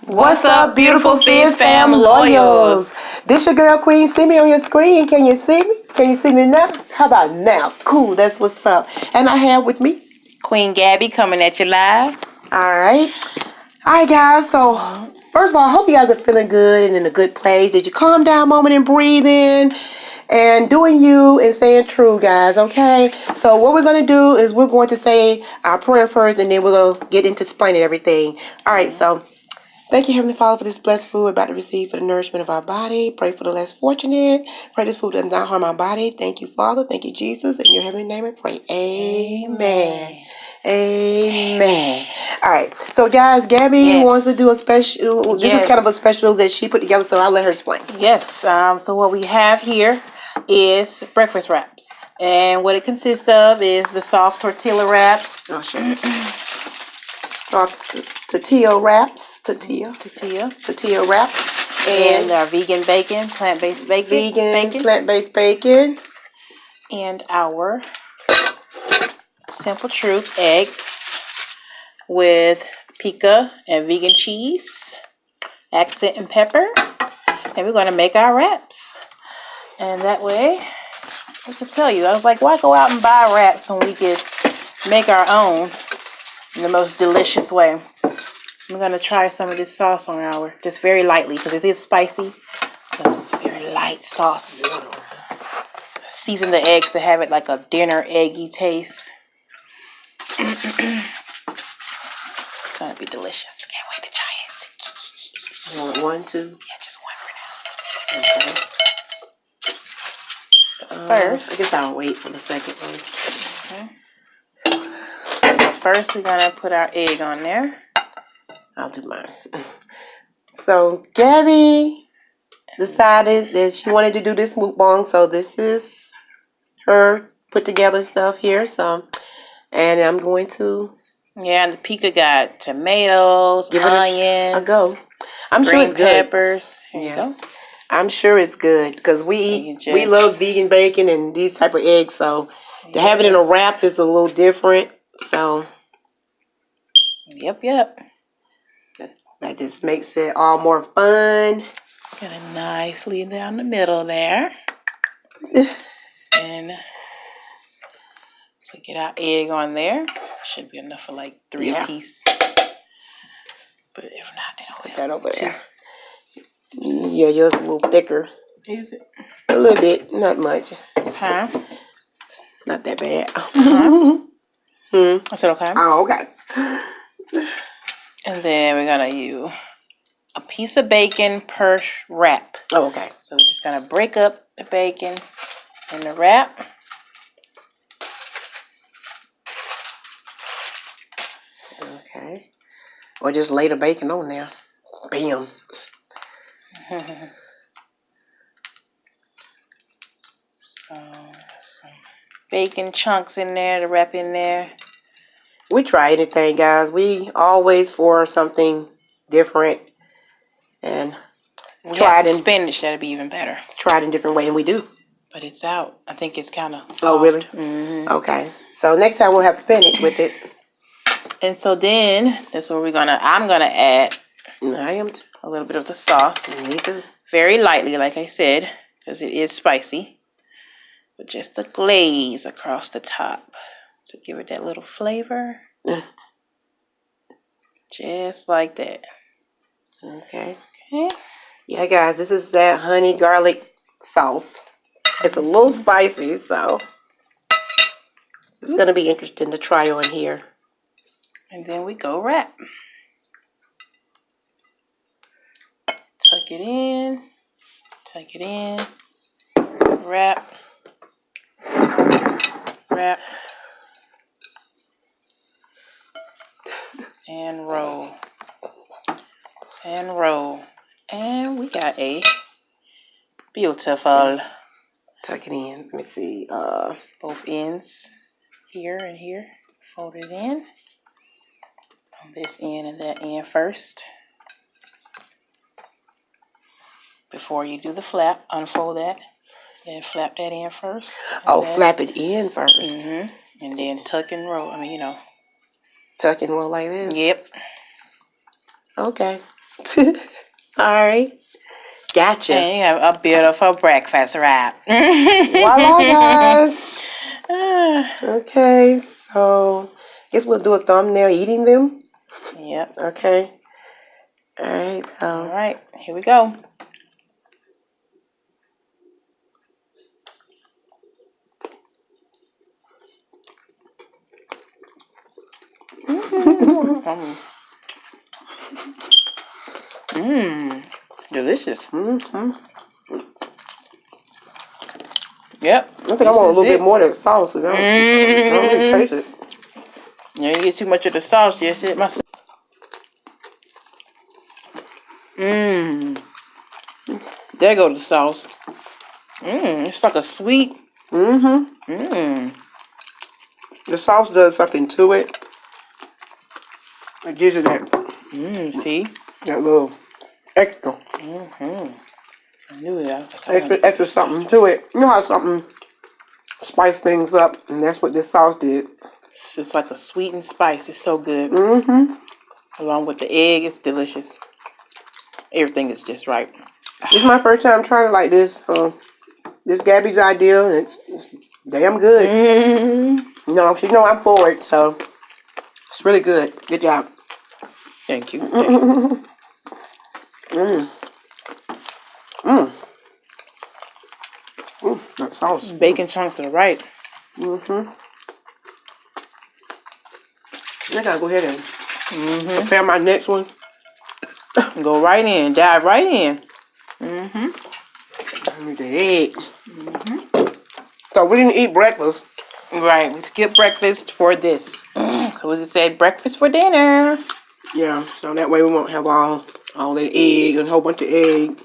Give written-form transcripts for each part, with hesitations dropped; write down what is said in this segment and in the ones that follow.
What's up, beautiful FizzFam loyals? This your girl Queen. See me on your screen. Can you see me? Can you see me now? How about now? Cool, that's what's up. And I have with me Queen Gabby coming at you live. Alright, guys. So first of all, I hope you guys are feeling good and in a good place. Did you calm down a moment and breathe in? And doing you and staying true, guys, okay? So what we're going to do is we're going to say our prayer first, and then we're going to get into explaining everything. All right, so thank you, Heavenly Father, for this blessed food we're about to receive for the nourishment of our body. Pray for the less fortunate. Pray this food does not harm our body. Thank you, Father. Thank you, Jesus. In your heavenly name I pray. Amen. Amen. All right. So, guys, Gabby wants to do a special. This is kind of a special that she put together, so I'll let her explain. Yes. So what we have here is breakfast wraps. And what it consists of is the soft tortilla wraps. Oh, sure. Soft tortilla wraps. Tortilla wraps. And our vegan bacon, plant-based bacon. Plant-based bacon. And our Simple Truth eggs with pica and vegan cheese, accent and pepper. And we're going to make our wraps. And that way, I can tell you, I was like, why go out and buy wraps when we could make our own in the most delicious way? I'm going to try some of this sauce on our, just very lightly, because it is spicy. So it's very light sauce. Season the eggs to have it like a dinner eggy taste. It's going to be delicious. Can't wait to try it. You want one, two? Yeah, just one for now. Okay. So first, I guess I'll wait for the second one. Okay. So first, we're gonna put our egg on there. I'll do mine. So Gabby decided that she wanted to do this mukbang, so this is her put together stuff here. So, and I'm going to and the pica got tomatoes, give onions, it a go. I'm sure it's good. Peppers. Here you go. I'm sure it's good because we love vegan bacon and these type of eggs. So to have it in a wrap is a little different. So Yep. That just makes it all more fun. Get it nicely down the middle there. And so get our egg on there. Should be enough for like 3 apiece. But if not, then put that over there. Yeah, yours a little thicker. Is it? A little bit, not much. Huh? It's not that bad. I said okay. Oh, okay. And then we're gonna use a piece of bacon per wrap. Oh, okay. So we're just gonna break up the bacon in the wrap. Okay. Or just lay the bacon on there. Bam. So some bacon chunks in there to wrap in there. We try anything, guys. We always for something different, and try it in spinach. That'd be even better. Try it in different way, and we do. But it's out. I think it's kind of soft. Oh, really? Okay. So next time we'll have spinach with it. And so then that's where I'm gonna add. I am too. A little bit of the sauce. Me too. Very lightly, like I said, because it is spicy. But just the glaze across the top to give it that little flavor. Just like that. Okay. Yeah, guys, this is that honey garlic sauce. It's a little spicy, so it's going to be interesting to try on here. And then we go wrap. Tuck it in, wrap, and roll, and we got a beautiful. Tuck it in. Let me see. Both ends, here and here, fold it in. On this end and that end first. Before you do the flap, unfold that. Then flap that in first. Flap it in first. And then tuck and roll. Tuck and roll like this? Yep. Okay. All right. Gotcha. And you have a beautiful breakfast wrap. Voila, guys. Okay, so guess we'll do a thumbnail eating them. Yep. Okay. All right, so. All right, here we go. Delicious. Yep. I think I want a little bit more of the sauce. I don't really taste it. Yeah, you get too much of the sauce. Yes, it myself. There go the sauce. It's like a sweet. The sauce does something to it. It gives it that. See? That little extra. I knew it. Extra something to it. You know how something spice things up, and that's what this sauce did. It's just like a sweet and spice. It's so good. Along with the egg, it's delicious. Everything is just right. This is my first time trying it like this. This Gabbie'S idea, and it's damn good. No, she know I'm for it, so it's really good. Good job. Thank you. That sauce. Bacon chunks are right. I gotta go ahead and prepare my next one. Go right in. Dive right in. The egg. So we didn't eat breakfast. Right. We skipped breakfast for this. Because it said breakfast for dinner. Yeah, so that way we won't have all that egg and a whole bunch of egg.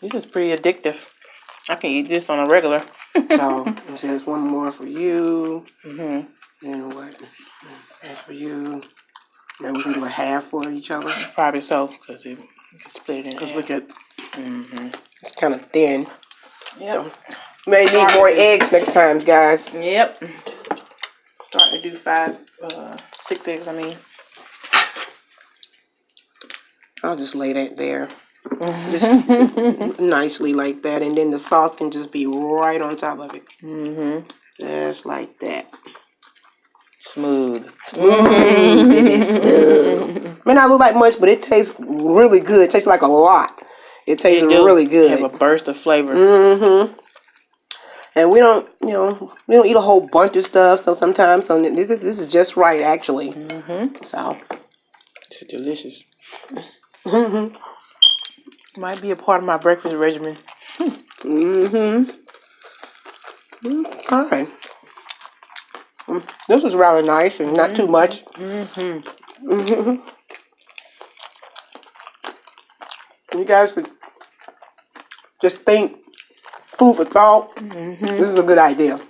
This is pretty addictive. I can eat this on a regular. So there's one more for you. And what? That's for you. Now we can do a half for each other. Probably so, because we can split it in half. Because we could. It's kind of thin. Yep. So, may need more eggs next time, guys. Yep. Starting to do 6 eggs, I mean. I'll just lay that there. Just nicely like that. And then the sauce can just be right on top of it. Just like that. Smooth. It is smooth. May not look like much, but it tastes really good. It tastes like a lot. It tastes really good. Have a burst of flavor. And we don't, we don't eat a whole bunch of stuff. So sometimes, this is just right, actually. So it's delicious. Might be a part of my breakfast regimen. Fine. This is rather nice and not too much. You guys could just think food for thought. This is a good idea.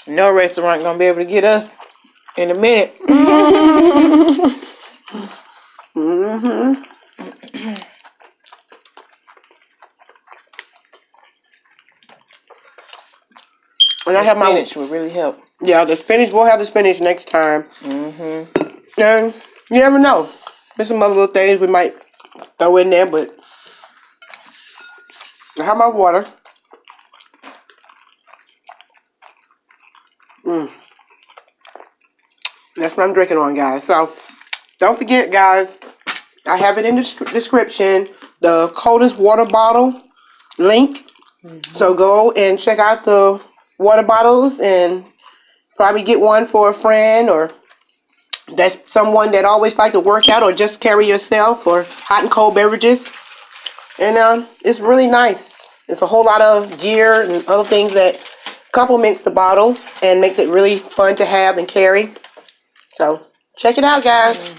No restaurant gonna be able to get us in a minute. And I have spinach would really help. Yeah, the spinach. We'll have the spinach next time. And you never know. There's some other little things we might throw in there, but I have my water. That's what I'm drinking on, guys. So don't forget, guys, I have it in the description, the Coldest water bottle link. So go and check out the water bottles and probably get one for a friend, or that's someone that always like to work out or just carry yourself, or hot and cold beverages. And it's really nice. It's a whole lot of gear and other things that complements the bottle and makes it really fun to have and carry. So check it out, guys.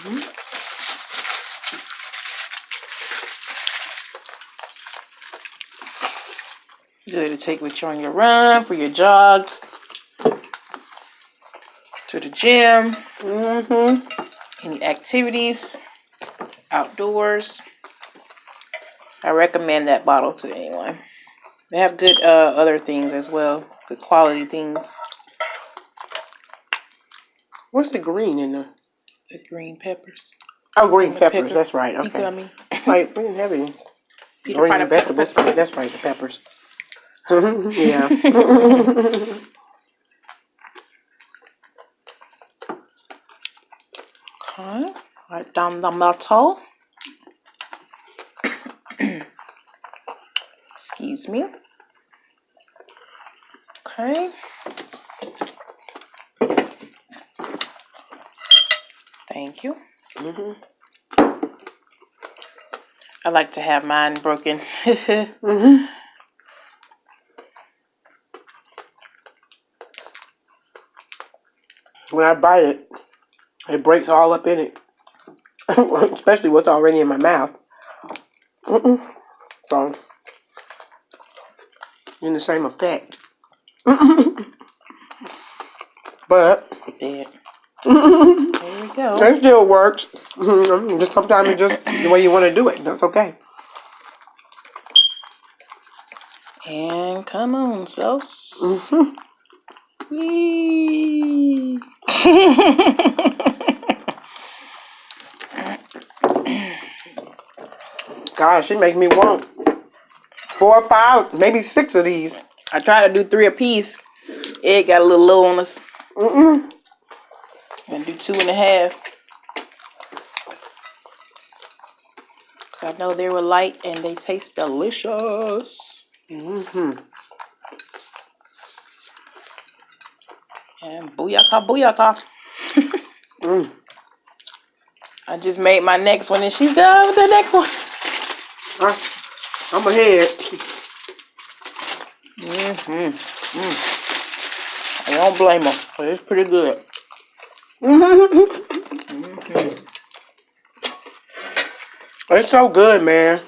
Good to take with you on your run, for your jogs, to the gym, any activities, outdoors. I recommend that bottle to anyone. They have good other things as well, good quality things. What's the green in the? The green peppers. Oh, green peppers. Pickle. That's right. Okay. Pickle, I mean. Right. We didn't have any green vegetables. That's right. The peppers. Yeah. Okay. Right down the middle. Excuse me. Okay. Thank you. I like to have mine broken. When I bite it, it breaks all up in it. Especially what's already in my mouth. So, in the same effect. But There we go. It still works. Just sometimes it's just the way you want to do it. That's okay. And come on, sauce. Whee. Gosh, it makes me want 4 or 5, maybe 6 of these. I tried to do 3 apiece. It got a little low on us. I'm gonna do 2.5. So I know they were light and they taste delicious. And booyaka, booyaka. I just made my next one and she's done with the next one. I'm ahead. I don't blame them, but it's pretty good. It's so good, man.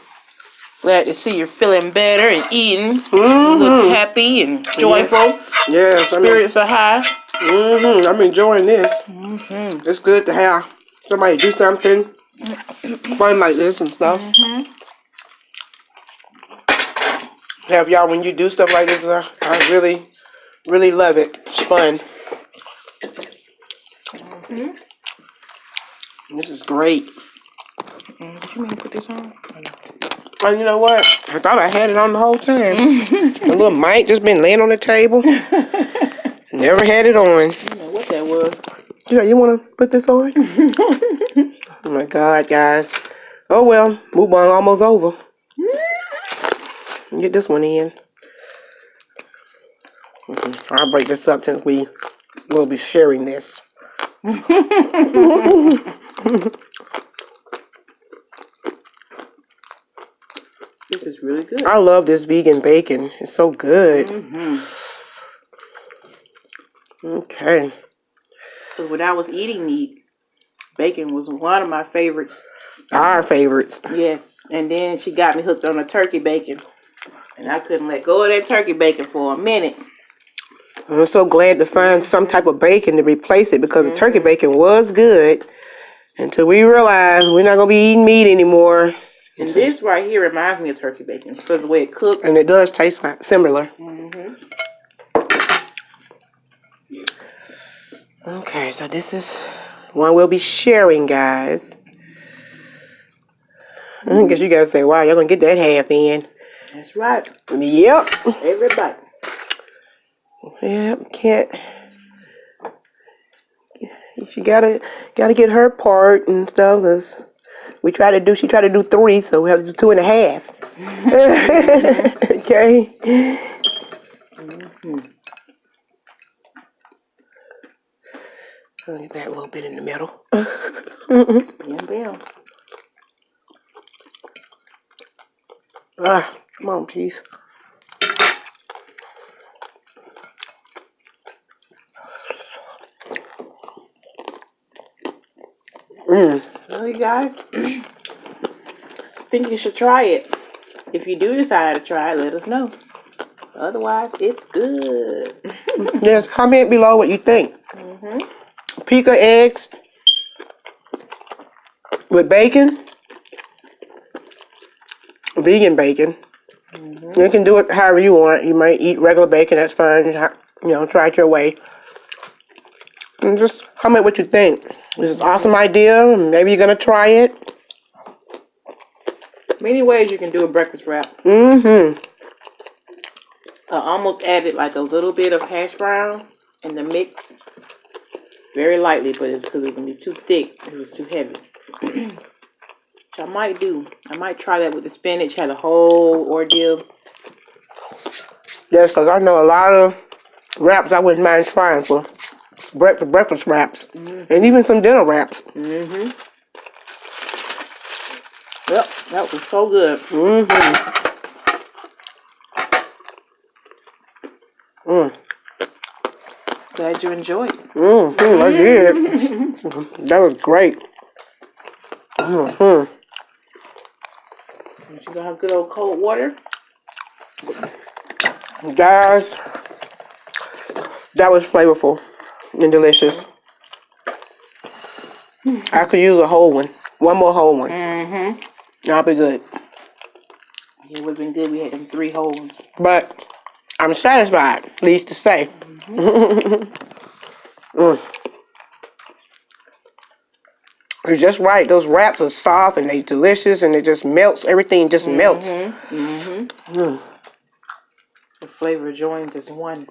Glad to see you're feeling better and eating. You look happy and joyful. Yes, Spirits are high. I'm enjoying this. It's good to have somebody do something fun like this and stuff. Have y'all, when you do stuff like this, I really, really love it. It's fun. This is great. You mean put this on? And you know what? I thought I had it on the whole time. A little mic just been laying on the table. Never had it on. I don't know what that was. Yeah, you want to put this on? Oh my God, guys. Oh well, Mukbang almost over. Get this one in. I'll break this up since we will be sharing this. This is really good. I love this vegan bacon. It's so good. Okay. So when I was eating meat, bacon was one of my favorites. Our favorites. Yes. And then she got me hooked on the turkey bacon. And I couldn't let go of that turkey bacon for a minute. I'm so glad to find some type of bacon to replace it because the turkey bacon was good until we realized we're not going to be eating meat anymore. And this right here reminds me of turkey bacon because of the way it cooked. And it does taste similar. Okay, so this is one we'll be sharing, guys. I guess you guys say, wow, y'all going to get that half in. That's right. Yep. Everybody. Yep, can't. She gotta get her part and stuff. Cause she tried to do 3, so we have to do 2.5. Okay. I'll get that little bit in the middle. Come on, please. Well, you guys, I think you should try it. If you do decide to try it, let us know. Otherwise, it's good. Yes, comment below what you think. Pica eggs with bacon, vegan bacon. You can do it however you want. You might eat regular bacon, that's fine. You know, try it your way. And just comment what you think. This is an awesome idea. Maybe you're going to try it. Many ways you can do a breakfast wrap. Mm-hmm. I almost added like a little bit of hash brown in the mix. Very lightly, but it's because it was going to be too thick. It was too heavy. Which I might do. I might try that with the spinach. Had a whole ordeal. Yes, because I know a lot of wraps I wouldn't mind trying for breakfast wraps. And even some dinner wraps. Mm-hmm. Yep, that was so good. Mm-hmm. Glad you enjoyed. I did. That was great. You're gonna have good old cold water. Guys, that was flavorful and delicious. I could use a whole one. One more whole one. That'll be good. Yeah, it would have been good. We had them 3 whole ones. But I'm satisfied, least to say. It's just right. Those wraps are soft and they delicious and it just melts. Everything just melts. The flavor joins as one.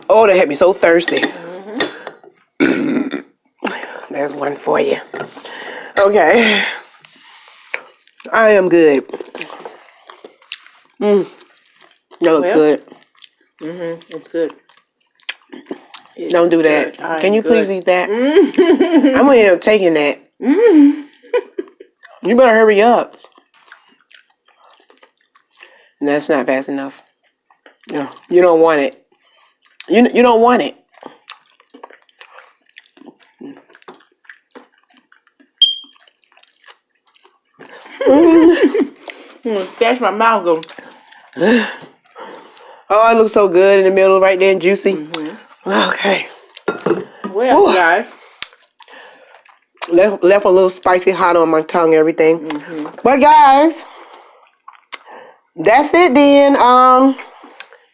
Oh, that had me so thirsty. There's one for you. Okay. I am good. That looks good. It's good. Don't do that. Can you please eat that? I'm going to end up taking that. You better hurry up. And that's not fast enough. No, you don't want it. You don't want it. Stash my mouth go. Oh, it looks so good in the middle right there and juicy. Okay. Well, guys. Left a little spicy hot on my tongue and everything. But guys, that's it then.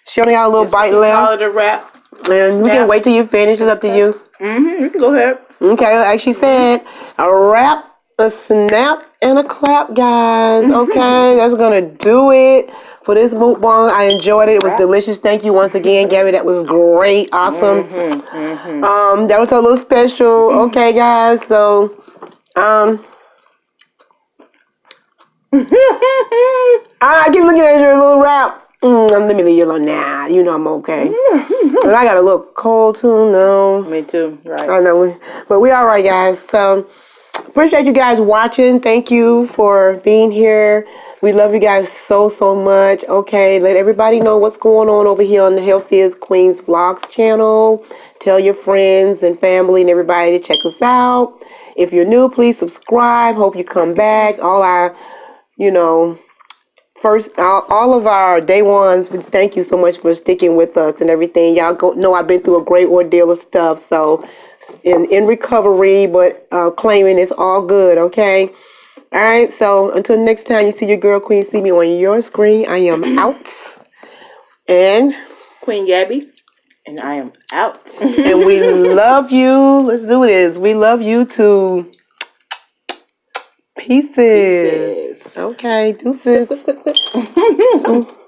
She only got a little bite left. Call it a wrap. And we can wait till you finish. It's up to you. You can go ahead. Okay, like she said, a wrap, a snap, and a clap, guys. Okay, that's gonna do it for this mukbang. I enjoyed it. It was delicious. Thank you once again, Gabby. That was great. Awesome. That was a little special. Okay, guys. So, I keep looking at your little wrap. Let me leave you alone now. You know I'm okay. And I got a little cold too. No. Me too. Right. I know. But we all right, guys. So, appreciate you guys watching. Thank you for being here. We love you guys so, so much. Okay, let everybody know what's going on over here on the Health Fizz Queens Vlogs channel. Tell your friends and family and everybody to check us out. If you're new, please subscribe. Hope you come back. All our, all of our day ones, we thank you so much for sticking with us and everything. Y'all know I've been through a great ordeal of stuff. So, in recovery, but claiming it's all good, okay? All right, so until next time you see your girl Queen see me on your screen, I am out. And Queen Gabbie, and I am out. And we love you. Let's do this. We love you too. Pieces. Okay, deuces.